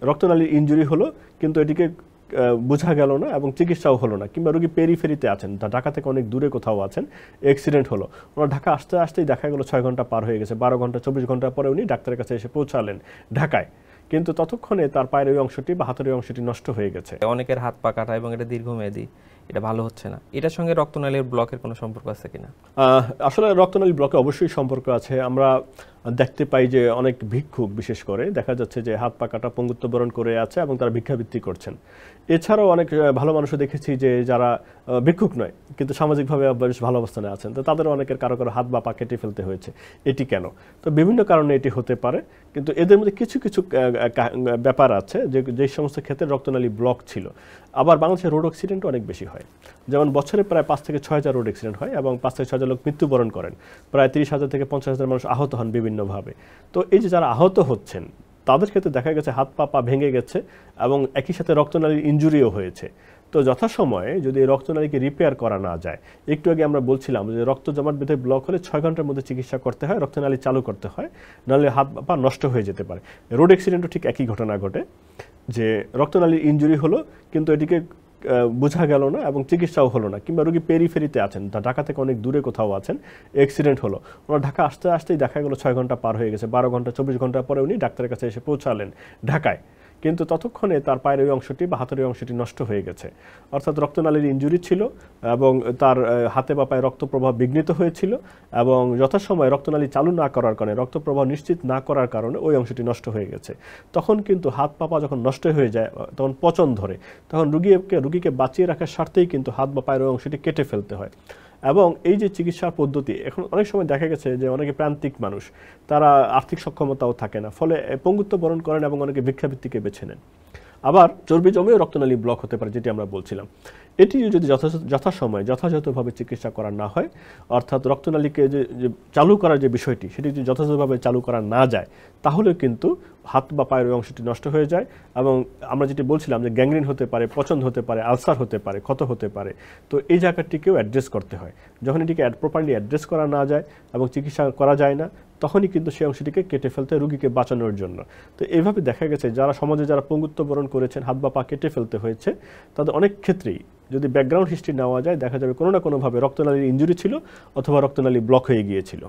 রক্তনালীর injury হলো কিন্তু এটিকে বোঝা গেল না এবং চিকিৎসাও হলো না, কিংবা রোগী পেরিফেরিতে আছেন, ঢাকা থেকে অনেক দূরে কোথাও আছেন, অ্যাক্সিডেন্ট হলো, ওনার ঢাকা আসতে আসতেই দেখা গেল 6 ঘন্টা পার হয়ে গেছে, 12 ঘন্টা 24 ঘন্টা পরে উনি ডাক্তারের কাছে এসে পৌঁছালেন ঢাকায়, কিন্তু ততক্ষণে তার পায়ের ওই অংশটি বা হাতের ওই অংশটি নষ্ট হয়ে গেছে। অনেকের হাত পা কাটা এবং এটা দীর্ঘমেয়াদী, এটা ভালো হচ্ছে না, এটার সঙ্গে রক্তনালীর ব্লকের কোনো সম্পর্ক আছে কিনা? আসলে রক্তনালী ব্লকে অবশ্যই সম্পর্ক আছে। আমরা দেখতে পাই যে অনেক ভিক্ষুক বিশেষ করে দেখা যাচ্ছে যে হাত পা কাটা পঙ্গুত্ব বরণ করে আছে এবং তারা ভিক্ষাবৃত্তি করছেন। এছাড়াও অনেক ভালো মানুষও দেখেছি যে যারা ভিক্ষুক নয় কিন্তু সামাজিকভাবে বেশ ভালো অবস্থানে আছেন, তো তাদের অনেকের কারো কারো হাত বা পা কেটে ফেলতে হয়েছে। এটি কেন? তো বিভিন্ন কারণে এটি হতে পারে, কিন্তু এদের মধ্যে কিছু কিছু ব্যাপার আছে যে সমস্ত ক্ষেত্রে রক্তনালী ব্লক ছিল। আবার বাংলাদেশে রোড অ্যাক্সিডেন্টও অনেক বেশি হয়, যেমন বছরে প্রায় 5 থেকে 6 হাজার রোড অ্যাক্সিডেন্ট হয় এবং 5 থেকে 6 হাজার লোক মৃত্যুবরণ করেন, প্রায় 30,000 থেকে 50,000 মানুষ আহত হন বিভিন্নভাবে। তো এই যে যারা আহত হচ্ছেন তাদের ক্ষেত্রে দেখা গেছে হাত পা ভেঙে গেছে এবং একই সাথে রক্তনালীর ইনজুরিও হয়েছে। তো যথাসময়ে যদি এই রক্তনালীকে রিপেয়ার করা না যায়, একটু আগে আমরা বলছিলাম যে রক্ত জমাট বেঁধে ব্লক হলে 6 ঘন্টার মধ্যে চিকিৎসা করতে হয়, রক্তনালী চালু করতে হয়, নাহলে হাত পা নষ্ট হয়ে যেতে পারে। রোড অ্যাক্সিডেন্টও ঠিক একই ঘটনা ঘটে, যে রক্তনালীর ইনজুরি হলো কিন্তু এটিকে বোঝা গেল না এবং চিকিৎসাও হলো না, কিংবা রোগী পেরিফেরিতে আছেন, ঢাকা থেকে অনেক দূরে কোথাও আছেন, অ্যাক্সিডেন্ট হলো, ওনার ঢাকা আসতে আসতেই দেখা গেল 6 ঘন্টা পার হয়ে গেছে, 12 ঘন্টা 24 ঘন্টা পরে উনি ডাক্তারের কাছে এসে পৌঁছালেন ঢাকায়, কিন্তু ততক্ষণে তার পায়ের ওই অংশটি বা হাতের ওই অংশটি নষ্ট হয়ে গেছে, অর্থাৎ রক্তনালীর ইনজুরি ছিল এবং তার হাতে বা পায়ে রক্ত প্রবাহ বিঘ্নিত হয়েছিল এবং যথাসময়ে রক্তনালী চালু না করার কারণে, রক্ত প্রবাহ নিশ্চিত না করার কারণে ওই অংশটি নষ্ট হয়ে গেছে। তখন কিন্তু হাত পা যখন নষ্ট হয়ে যায় তখন পচন ধরে, তখন রুগীকে বাঁচিয়ে রাখার স্বার্থেই কিন্তু হাত বা পায়ের ওই অংশটি কেটে ফেলতে হয়। এবং এই যে চিকিৎসার পদ্ধতি, এখন অনেক সময় দেখা গেছে যে অনেকে প্রান্তিক মানুষ, তারা আর্থিক সক্ষমতাও থাকে না, ফলে পঙ্গুত্ব বরণ করেন এবং অনেকে ভিক্ষাবৃত্তিকে বেছে নেন। আবার চর্বি জমেও রক্তনালী ব্লক হতে পারে, যেটি আমরা বলছিলাম। এটি যদি যথাসময়ে যথাযথভাবে চিকিৎসা করা না হয়, অর্থাৎ রক্তনালীকে যে চালু করার যে বিষয়টি সেটি যদি যথাযথভাবে চালু করা না যায়, তাহলে কিন্তু হাত বা পায়ের ওই অংশটি নষ্ট হয়ে যায় এবং আমরা যেটি বলছিলাম যে গ্যাংগ্রিন হতে পারে, পচন হতে পারে, আলসার হতে পারে, ক্ষত হতে পারে। তো এই জায়গাটিকেও অ্যাড্রেস করতে হয়। যখন এটিকে প্রপারলি অ্যাড্রেস করা না যায় এবং চিকিৎসা করা যায় না, তখনই কিন্তু সেই অংশটিকে কেটে ফেলতে হয় রুগীকে বাঁচানোর জন্য। তো এইভাবে দেখা গেছে যারা সমাজে যারা পঙ্গুত্ব বরণ করেছেন, হাত বা পা কেটে ফেলতে হয়েছে, তাদের অনেক ক্ষেত্রেই যদি ব্যাকগ্রাউন্ড হিস্ট্রি নেওয়া যায় দেখা যাবে কোনো না কোনোভাবে রক্তনালীর ইনজুরি ছিল অথবা রক্তনালী ব্লক হয়ে গিয়েছিল।